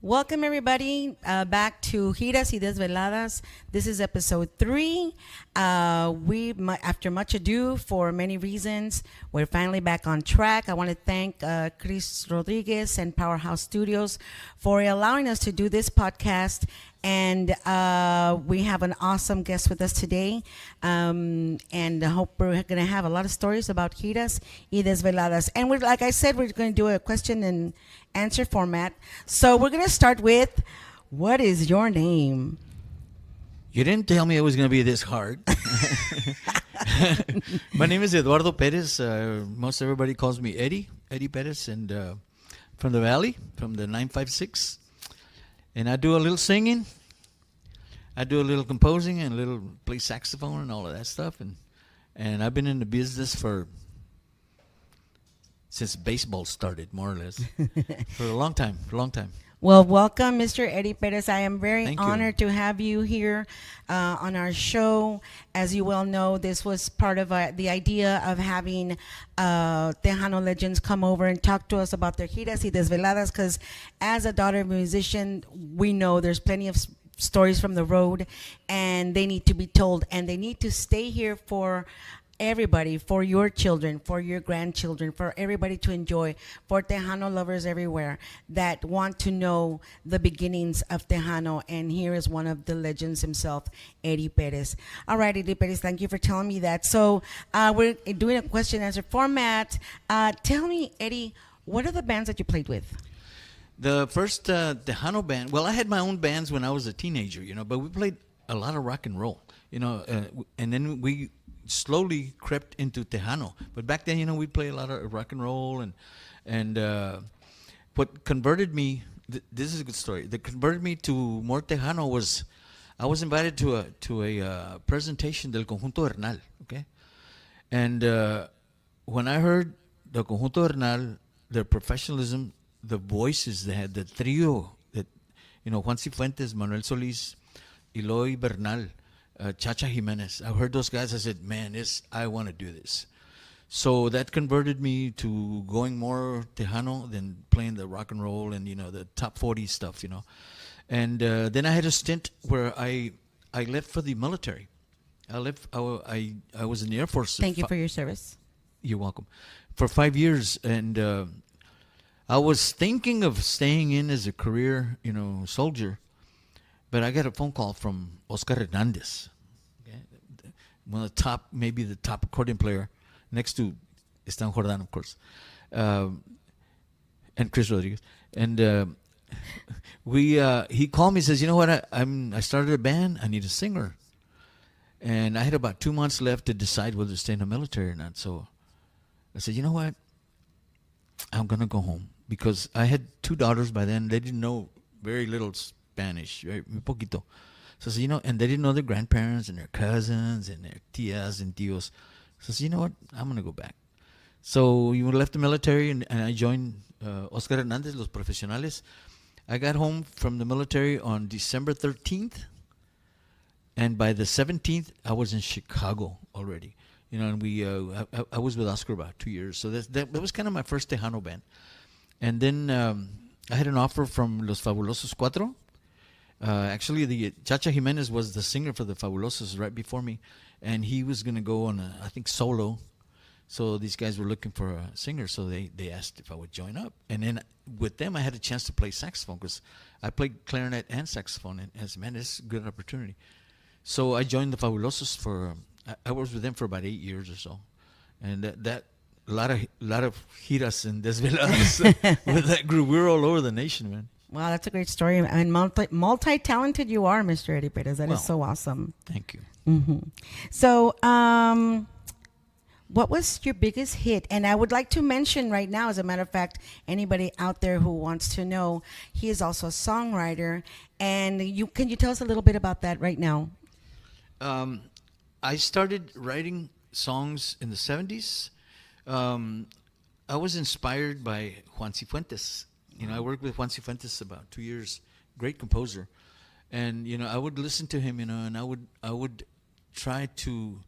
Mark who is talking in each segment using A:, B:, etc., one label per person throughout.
A: Welcome everybody back to Giras y Desveladas. This is episode 3. After much ado, for many reasons, we're finally back on track. I want to thank Chris Rodriguez and Powerhouse Studios for allowing us to do this podcast. And we have an awesome guest with us today. And I hope we're going to have a lot of stories about Giras y Desveladas. And like I said, we're going to do a question and answer format. So we're going to start with, what is your name?
B: You didn't tell me it was going to be this hard. My name is Eduardo Perez. Most everybody calls me Eddie Perez, and from the Valley, from the 956. And I do a little singing. I do a little composing and a little play saxophone and all of that stuff. And I've been in the business since baseball started, more or less, for a long time.
A: Well, welcome, Mr. Eddie Perez. I am very honored
B: you.
A: to have you here on our show. As you well know, this was part of the idea of having Tejano legends come over and talk to us about their giras y desveladas, because as a daughter of a musician, we know there's plenty of stories from the road, and they need to be told, and they need to stay here for everybody, for your children, for your grandchildren, for everybody to enjoy, for Tejano lovers everywhere that want to know the beginnings of Tejano. And here is one of the legends himself, Eddie Perez. All right, Eddie Perez, thank you for telling me that. So we're doing a question answer format. Tell me, Eddie, what are the bands that you played with?
B: The first Tejano band, well, I had my own bands when I was a teenager, but we played a lot of rock and roll, and then we slowly crept into Tejano. But back then, we'd play a lot of rock and roll, and what converted me, this is a good story, that converted me to more Tejano was, I was invited to a presentation del Conjunto Hernal, okay? And when I heard the Conjunto Hernal, their professionalism, the voices they had, the trio, that Juan Cifuentes, Manuel Solís, Eloy Bernal, Chacha Jimenez. I heard those guys. I said, man, I want to do this. So that converted me to going more Tejano than playing the rock and roll and the top 40 stuff. And then I had a stint where I left for the military. I was in the Air Force.
A: Thank you for your service.
B: You're welcome. For 5 years, and I was thinking of staying in as a career, soldier. But I got a phone call from Oscar Hernandez, okay? One of the top, maybe the top accordion player, next to Stan Jordan, of course, and Chris Rodriguez. And he called me and says, you know what, I started a band, I need a singer. And I had about 2 months left to decide whether to stay in the military or not. So I said, you know what, I'm going to go home. Because I had 2 daughters by then. They didn't know very little Spanish, right? Muy poquito. So, and they didn't know their grandparents and their cousins and their tias and tios. So, you know what? I'm going to go back. So, we left the military and I joined Oscar Hernandez, Los Profesionales. I got home from the military on December 13th. And by the 17th, I was in Chicago already. And I was with Oscar about 2 years. So that was kind of my first Tejano band. And then I had an offer from Los Fabulosos Cuatro. Actually, the Chacha Jimenez was the singer for the Fabulosos right before me, and he was going to go on, I think, solo. So these guys were looking for a singer, so they asked if I would join up. And then with them, I had a chance to play saxophone because I played clarinet and saxophone, and I said, man, this is a good opportunity. So I joined the Fabulosos I was with them for about 8 years or so, and that a lot of giras and desveladas with that group. We were all over the nation, man.
A: Wow, that's a great story. And multi-talented you are, Mr. Eddie Perez. That is so awesome.
B: Thank you.
A: Mm-hmm. So, what was your biggest hit? And I would like to mention right now, as a matter of fact, anybody out there who wants to know, he is also a songwriter. And can you tell us a little bit about that right now?
B: I started writing songs in the 70s. I was inspired by Juan Cifuentes. I worked with Juan Cifuentes about 2 years. Great composer, and I would listen to him. And I would try to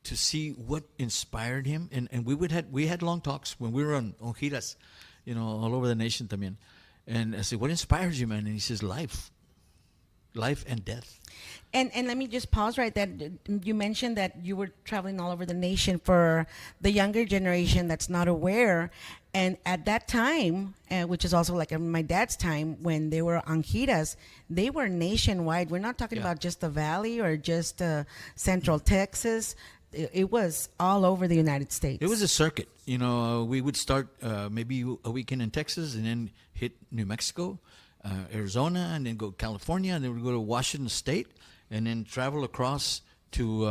B: see what inspired him. And we had long talks when we were on giras, all over the nation también. And I said, what inspires you, man? And he says, life and death.
A: And let me just pause right there. You mentioned that you were traveling all over the nation for the younger generation that's not aware. And at that time, which is also like my dad's time, when they were on giras, they were nationwide. We're not talking
B: Yeah.
A: about just the Valley or just Central Texas. It was all over the United States.
B: It was a circuit. You know, we would start maybe a weekend in Texas and then hit New Mexico, Arizona, and then go California, and then we'd go to Washington State, and then travel across to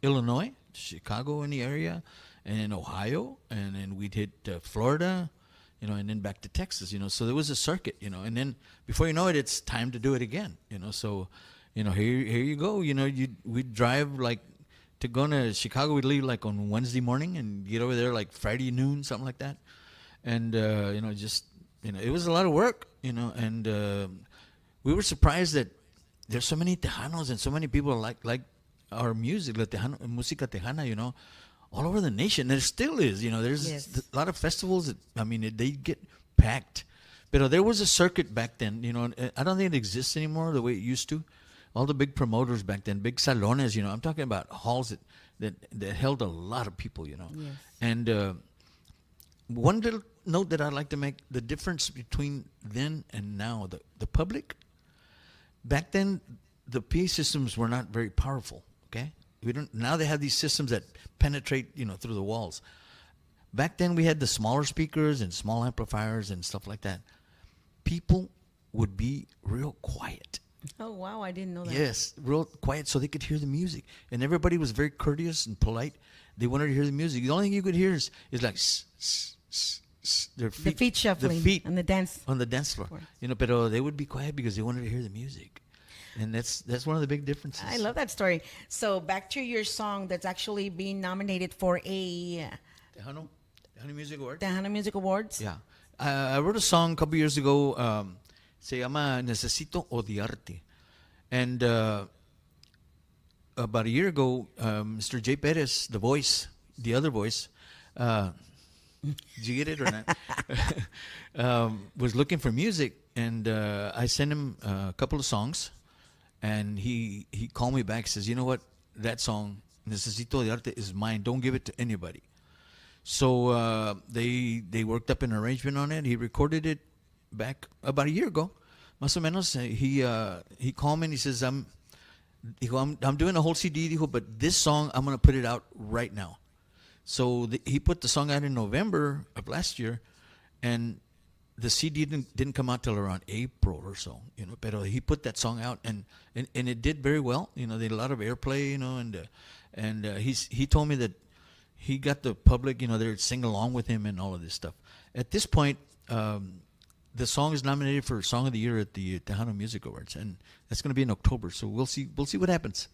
B: Illinois, Chicago in the area, and then Ohio, and then we'd hit Florida, you know, and then back to Texas, you know. So there was a circuit, you know, and then before you know it, it's time to do it again, you know. So, you know, here you go, you know, we'd drive like to go to Chicago. We'd leave like on Wednesday morning and get over there like Friday noon, something like that, and you know, just it was a lot of work, you know, and we were surprised that there's so many Tejanos and so many people like our music, la Tejano, música tejana, you know, all over the nation. There still is, you know, there's
A: Yes.
B: a lot of festivals that, I mean, they get packed. But there was a circuit back then, you know, and I don't think it exists anymore the way it used to. All the big promoters back then, big salones, you know, I'm talking about halls that held a lot of people, you know.
A: Yes.
B: And one little note that I'd like to make, the difference between then and now, the public, back then, the PA systems were not very powerful, okay? Now they have these systems that penetrate, you know, through the walls. Back then we had the smaller speakers and small amplifiers and stuff like that. People would be real quiet.
A: Oh, wow, I didn't know that.
B: Yes, real quiet so they could hear the music. And everybody was very courteous and polite. They wanted to hear the music. The only thing you could hear is like their feet.
A: The feet shuffling
B: The feet
A: on the dance.
B: on the dance floor.
A: Course.
B: You know, but they would be quiet because they wanted to hear the music. And that's one of the big differences.
A: I love that story. So back to your song that's actually being nominated for a
B: Tejano Music Award.
A: Tejano Music Awards.
B: Yeah. I wrote a song a couple years ago. Se llama Necesito Odiarte. And about a year ago, Mr. J. Perez, the voice, the other voice, did you get it or not? Was looking for music, and I sent him a couple of songs, and he called me back, says, you know what, that song, Necesito Odiarte, is mine. Don't give it to anybody. So they worked up an arrangement on it. He recorded it back about a year ago. Más o menos, he called me and he says, I'm doing a whole CD, dijo, but this song, I'm going to put it out right now. So he put the song out in November of last year, and the CD didn't come out till around April or so, you know. But he put that song out, and it did very well. You know, they had a lot of airplay, you know, and he told me that he got the public, you know, they'd sing along with him and all of this stuff. At this point, the song is nominated for Song of the Year at the Tejano Music Awards, and that's going to be in October. So we'll see what happens.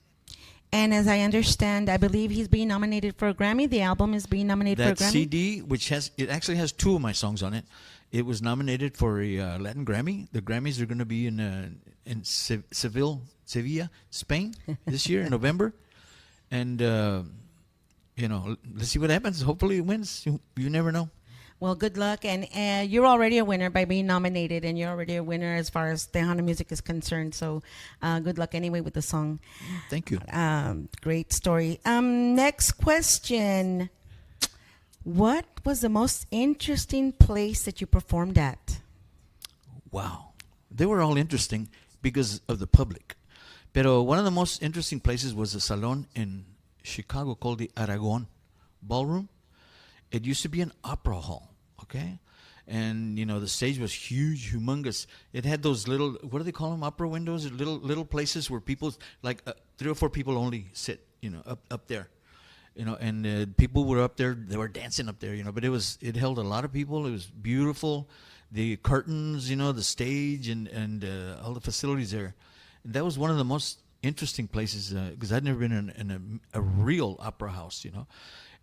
A: And as I understand, I believe he's being nominated for a Grammy. The album is being nominated
B: That
A: for a Grammy.
B: CD, which actually has two of my songs on it, it was nominated for a Latin Grammy. The Grammys are going to be in Sevilla, Spain, this year in November, and you know, let's see what happens. Hopefully, it wins. You never know.
A: Well, good luck. And you're already a winner by being nominated, and you're already a winner as far as Tejano music is concerned. So good luck anyway with the song.
B: Thank you.
A: Great story. Next question. What was the most interesting place that you performed at?
B: Wow. They were all interesting because of the public. Pero one of the most interesting places was a salon in Chicago called the Aragon Ballroom. It used to be an opera hall, okay? And, you know, the stage was huge, humongous. It had those little, what do they call them, opera windows? Little places where people, like 3 or 4 people only sit, you know, up there. You know, and people were up there, they were dancing up there, you know, but it held a lot of people. It was beautiful. The curtains, you know, the stage and all the facilities there. And that was one of the most interesting places because I'd never been in a real opera house, you know.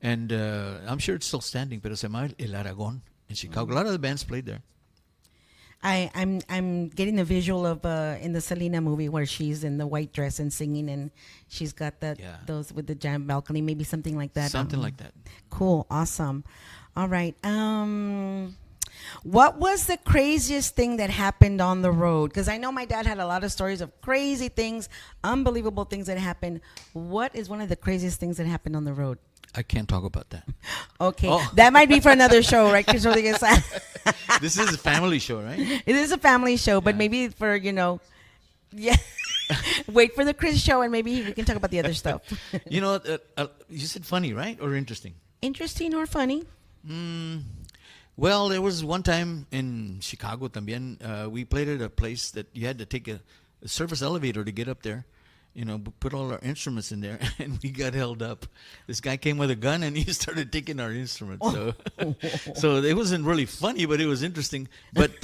B: And I'm sure it's still standing, pero se llama El Aragon in Chicago. A lot of the bands played there.
A: I'm getting a visual of in the Selena movie where she's in the white dress and singing, and she's got those with the giant balcony, maybe something like that.
B: Something like that.
A: Cool, awesome. All right. What was the craziest thing that happened on the road? Because I know my dad had a lot of stories of crazy things, unbelievable things that happened. What is one of the craziest things that happened on the road?
B: I can't talk about that.
A: Okay,
B: Oh.
A: that might be for another show, right? This
B: This is a family show, right?
A: It is a family show, but
B: Yeah.
A: maybe for, yeah. Wait for the Chris show and maybe we can talk about the other stuff.
B: You said funny, right? Or interesting?
A: Interesting or funny?
B: Well, there was one time in Chicago también. We played at a place that you had to take a service elevator to get up there. Put all our instruments in there, and we got held up. This guy came with a gun, and he started taking our instruments. So it wasn't really funny, but it was interesting. But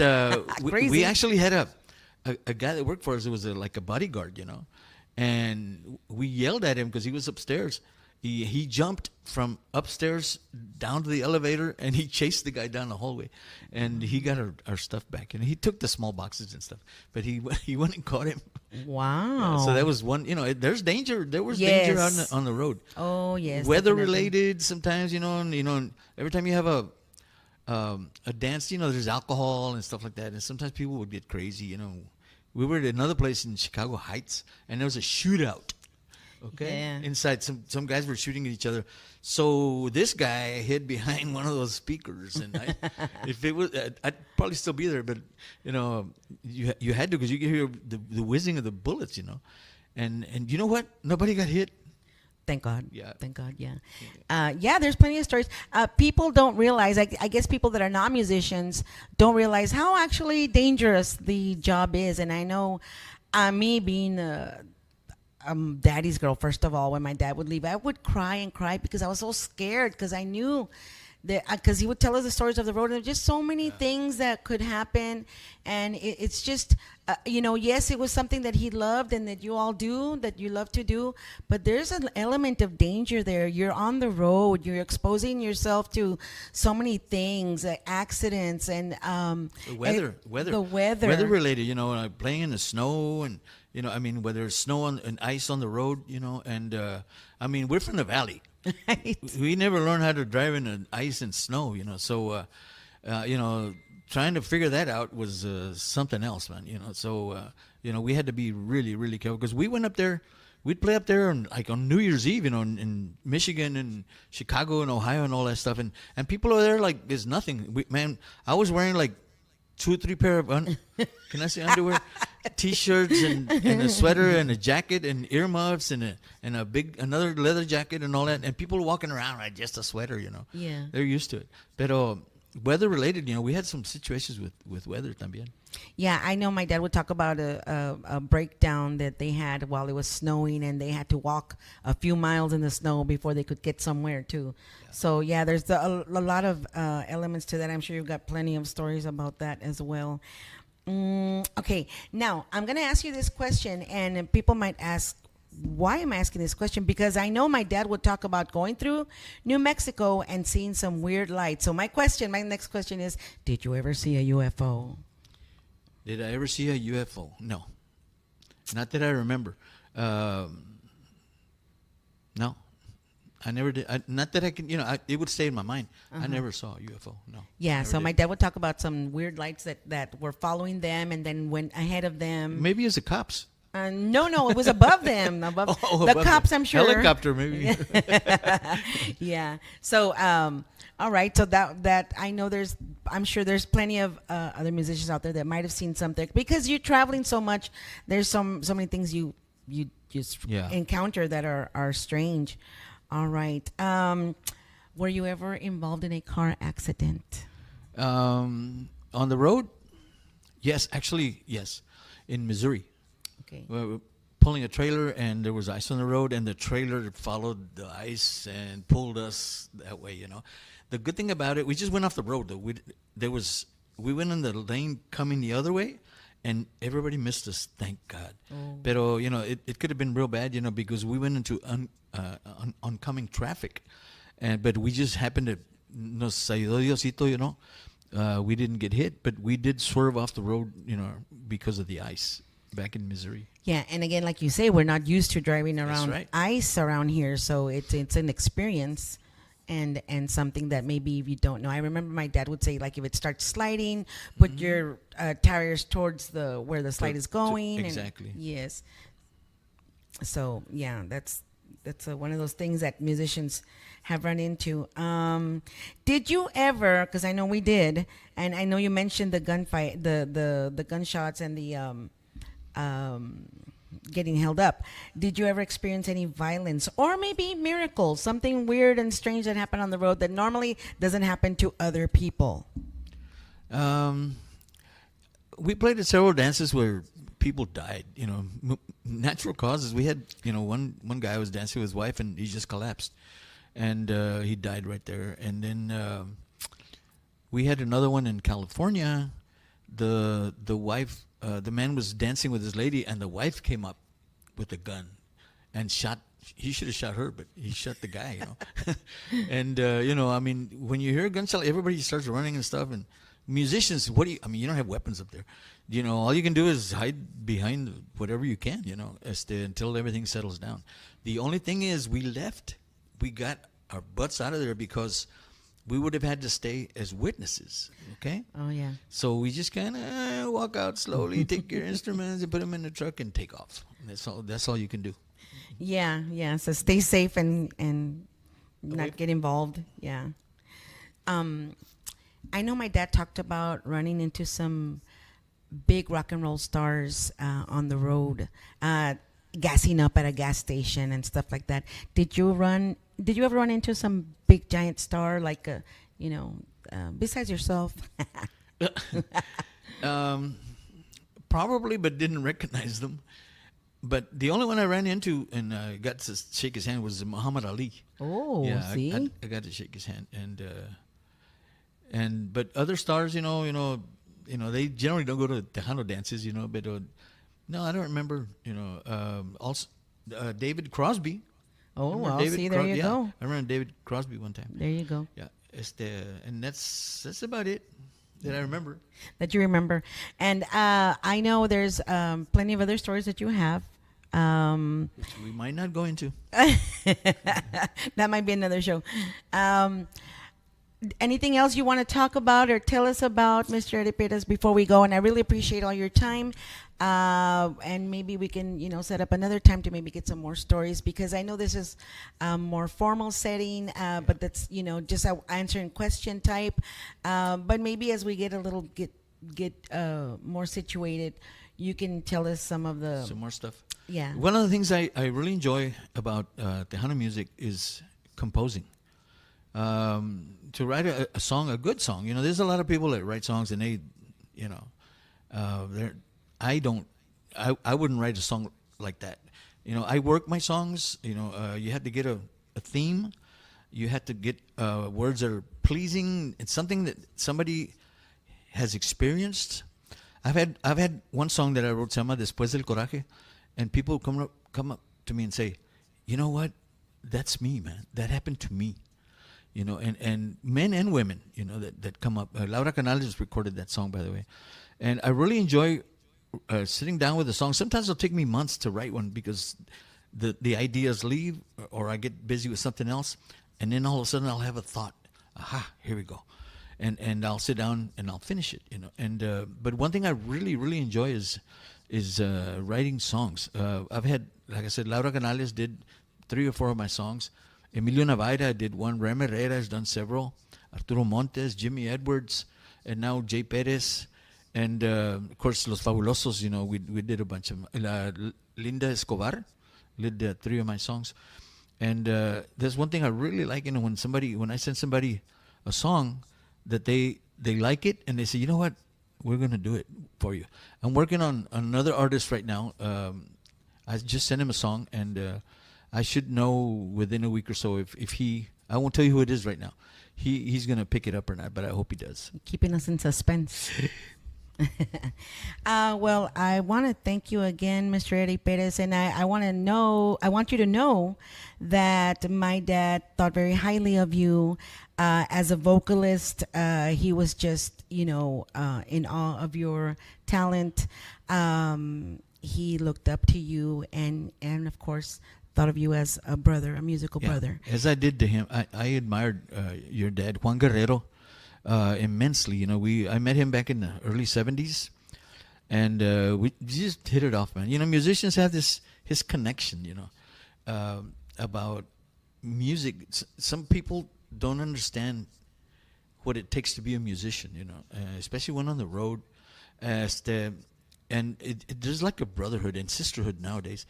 B: we actually had a guy that worked for us. It was like a bodyguard, and we yelled at him because he was upstairs. He jumped from upstairs down to the elevator, and he chased the guy down the hallway, and he got our stuff back, and he took the small boxes and stuff, but he went and caught him.
A: Wow.
B: So that was one. There's danger. There was
A: Yes.
B: danger on the road.
A: Oh yes.
B: Weather
A: definitely.
B: related sometimes, and every time you have a dance, there's alcohol and stuff like that, and sometimes people would get crazy. We were at another place in Chicago Heights, and there was a shootout. Okay,
A: Yeah.
B: inside some guys were shooting at each other. So this guy hid behind one of those speakers, and if it was, I'd probably still be there. But you had to because you could hear the whizzing of the bullets. And you know what? Nobody got hit.
A: Thank God.
B: Yeah.
A: Thank God. Yeah. Yeah. There's plenty of stories. People don't realize. I guess people that are not musicians don't realize how actually dangerous the job is. And I know, me being daddy's girl, first of all, when my dad would leave, I would cry and cry because I was so scared because I knew that because he would tell us the stories of the road and there's just so many things that could happen. And it's just, yes, it was something that he loved and that you all do, that you love to do, but there's an element of danger there. You're on the road, you're exposing yourself to so many things, accidents and
B: The weather.
A: The weather.
B: Weather related, playing in the snow and, whether it's snow and ice on the road, and, we're from the valley.
A: Right.
B: We never learned how to drive in the ice and snow, so, trying to figure that out was something else, man, so, we had to be really, really careful because we went up there. We'd play up there on New Year's Eve, in Michigan and Chicago and Ohio and all that stuff. And people are there like there's nothing. I was wearing like 2 or 3 pair of can I say underwear, t-shirts and a sweater and a jacket and earmuffs and another leather jacket and all that. And people walking around like just a sweater,
A: Yeah.
B: They're used to it. But weather related, we had some situations with weather también.
A: Yeah, I know my dad would talk about a breakdown that they had while it was snowing and they had to walk a few miles in the snow before they could get somewhere too. Yeah. So yeah, there's a lot of elements to that. I'm sure you've got plenty of stories about that as well. Okay, now I'm going to ask you this question and people might ask, why am I asking this question? Because I know my dad would talk about going through New Mexico and seeing some weird lights. So my next question is, did you ever see a UFO?
B: Did I ever see a UFO? No. Not that I remember. No. I never did. Not that I can, it would stay in my mind. I never saw a UFO. No.
A: Yeah, so
B: did.
A: my dad would talk about some weird lights that were following them and then went ahead of them.
B: Maybe it's the cops.
A: No, it was above them. Above the
B: above
A: cops,
B: them.
A: I'm sure.
B: Helicopter, maybe.
A: Yeah. So, all right. So that I know I'm sure there's plenty of other musicians out there that might have seen something because you're traveling so much. There's so many things you just encounter that are strange. All right. Were you ever involved in a car accident?
B: On the road? Yes, actually, yes. In Missouri.
A: Okay.
B: We were pulling a trailer and there was ice on the road and the trailer followed the ice and pulled us that way, The good thing about it, we just went off the road though. We went in the lane coming the other way and everybody missed us, thank God.
A: Oh.
B: Pero, it could have been real bad, because we went into oncoming traffic. But we just happened to, nos ayudó Diosito, we didn't get hit, but we did swerve off the road, because of the ice back in Missouri.
A: Yeah, and again, like you say, we're not used to driving around
B: right.
A: ice around here, so it's an experience. and something that maybe if you don't know. I remember my dad would say, like, if it starts sliding, put your tires towards the where the slide is going.
B: Exactly.
A: Yes. So yeah, that's one of those things that musicians have run into. Did you ever? Because I know we did, and I know you mentioned the gunfight, the gunshots, and the getting held up. Did you ever experience any violence or maybe miracles, something weird and strange that happened on the road that normally doesn't happen to other people?
B: We played at several dances where people died. Natural causes. We had, one guy was dancing with his wife and he just collapsed, and he died right there. And then we had another one in California. The wife, the man was dancing with his lady, and the wife came up with a gun and shot. He should have shot her, but he shot the guy. And I mean, when you hear a gunshot, everybody starts running and stuff. And musicians, you don't have weapons up there. All you can do is hide behind whatever you can, until everything settles down. The only thing is, we got our butts out of there because we would have had to stay as witnesses. Okay.
A: Oh yeah.
B: So we just kind of walk out slowly, take your instruments, and put them in the truck and take off. That's all you can do.
A: Yeah. So stay safe and not get involved. Yeah. I know my dad talked about running into some big rock and roll stars on the road, gassing up at a gas station and stuff like that. Did you ever run into some big giant star, like besides yourself?
B: Probably, but didn't recognize them. But the only one I ran into and got to shake his hand was Muhammad Ali.
A: Oh,
B: yeah,
A: see?
B: I got to shake his hand, but other stars, they generally don't go to Tejano dances, but no, I don't remember. Also David Crosby.
A: Oh, well, see, there you go.
B: I remember David Crosby one time.
A: There you go.
B: Yeah, and that's about it that I remember.
A: That you remember. And I know there's plenty of other stories that you have.
B: Which we might not go into.
A: That might be another show. Anything else you want to talk about or tell us about, Mr. Eddie Perez, before we go? And I really appreciate all your time. And maybe we can, set up another time to maybe get some more stories, because I know this is a more formal setting, but that's, just a answering question type. But maybe as we get a little get more situated, you can tell us some
B: more stuff.
A: Yeah.
B: One of the things I really enjoy about Tejano music is composing. To write a song, a good song. There's a lot of people that write songs and they, I wouldn't write a song like that. I work my songs. You have to get a theme. You have to get words that are pleasing. It's something that somebody has experienced. I've had one song that I wrote, se llama Después del Coraje, and people come up to me and say, you know what? That's me, man. That happened to me. And men and women, that come up. Laura Canales recorded that song, by the way. And I really enjoy sitting down with a song. Sometimes it'll take me months to write one because the ideas leave, or I get busy with something else. And then all of a sudden I'll have a thought. Aha, here we go. And I'll sit down and I'll finish it, but one thing I really, really enjoy is writing songs. I've had, like I said, Laura Canales did 3 or 4 of my songs. Emilio Navaira did one. Rem Herrera has done several. Arturo Montes, Jimmy Edwards, and now Jay Perez. And, of course, Los Fabulosos, we did a bunch of them. Linda Escobar did 3 of my songs. And there's one thing I really like, when I send somebody a song, that they like it, and they say, you know what, we're going to do it for you. I'm working on another artist right now. I just sent him a song, and I should know within a week or so if he, I won't tell you who it is right now. He's going to pick it up or not, but I hope he does.
A: Keeping us in suspense. Well, I want to thank you again, Mr. Eddie Perez, and I want you to know that my dad thought very highly of you as a vocalist. He was just, in awe of your talent. He looked up to you, and of course, thought of you as a brother, a musical brother.
B: As I did to him, I admired your dad, Juan Guerrero, immensely. You know, I met him back in the early '70s, and we just hit it off, man. You know, musicians have his connection. You know, about music. Some people don't understand what it takes to be a musician. You know, especially when on the road. And there's like a brotherhood and sisterhood nowadays.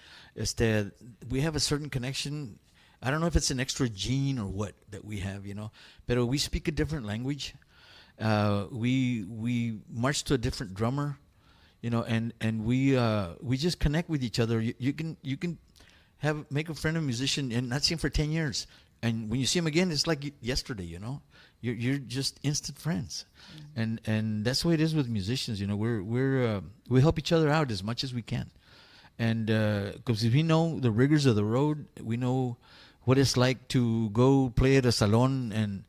B: We have a certain connection. I don't know if it's an extra gene or what that we have, you know. But we speak a different language. We march to a different drummer, you know, and we just connect with each other. You can make a friend of a musician and not see him for 10 years, and when you see him again, it's like yesterday, you know. You're just instant friends, and that's the way it is with musicians. You know, we help each other out as much as we can, and because we know the rigors of the road, we know what it's like to go play at a salon, and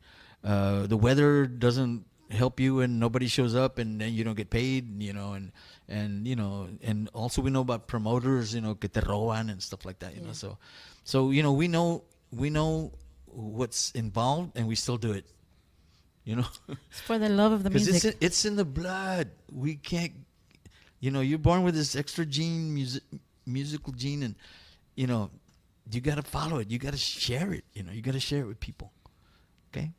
B: the weather doesn't help you, and nobody shows up, and then you don't get paid. You know, and you know, and also we know about promoters, you know, que te roban and stuff like that. You know, so you know, we know what's involved, and we still do it. You know,
A: it's for the love of the music.
B: Because it's in the blood. We can't, you know, you're born with this extra gene, musical gene, and, you know, you got to follow it. You got to share it. You know, you got to share it with people. Okay?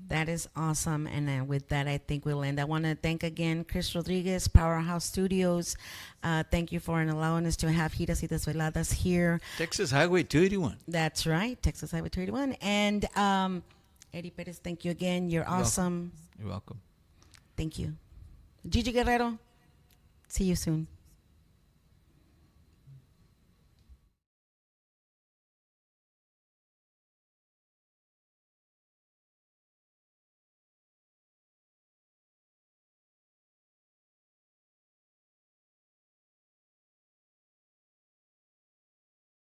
A: That is awesome. And with that, I think we'll end. I want to thank again Chris Rodriguez, Powerhouse Studios. Thank you for allowing us to have Giras y Desveladas here.
B: Texas Highway 281.
A: That's right, Texas Highway 281. And Eddie Perez, thank you again. You're awesome.
B: You're welcome.
A: Thank you. Gigi Guerrero, see you soon.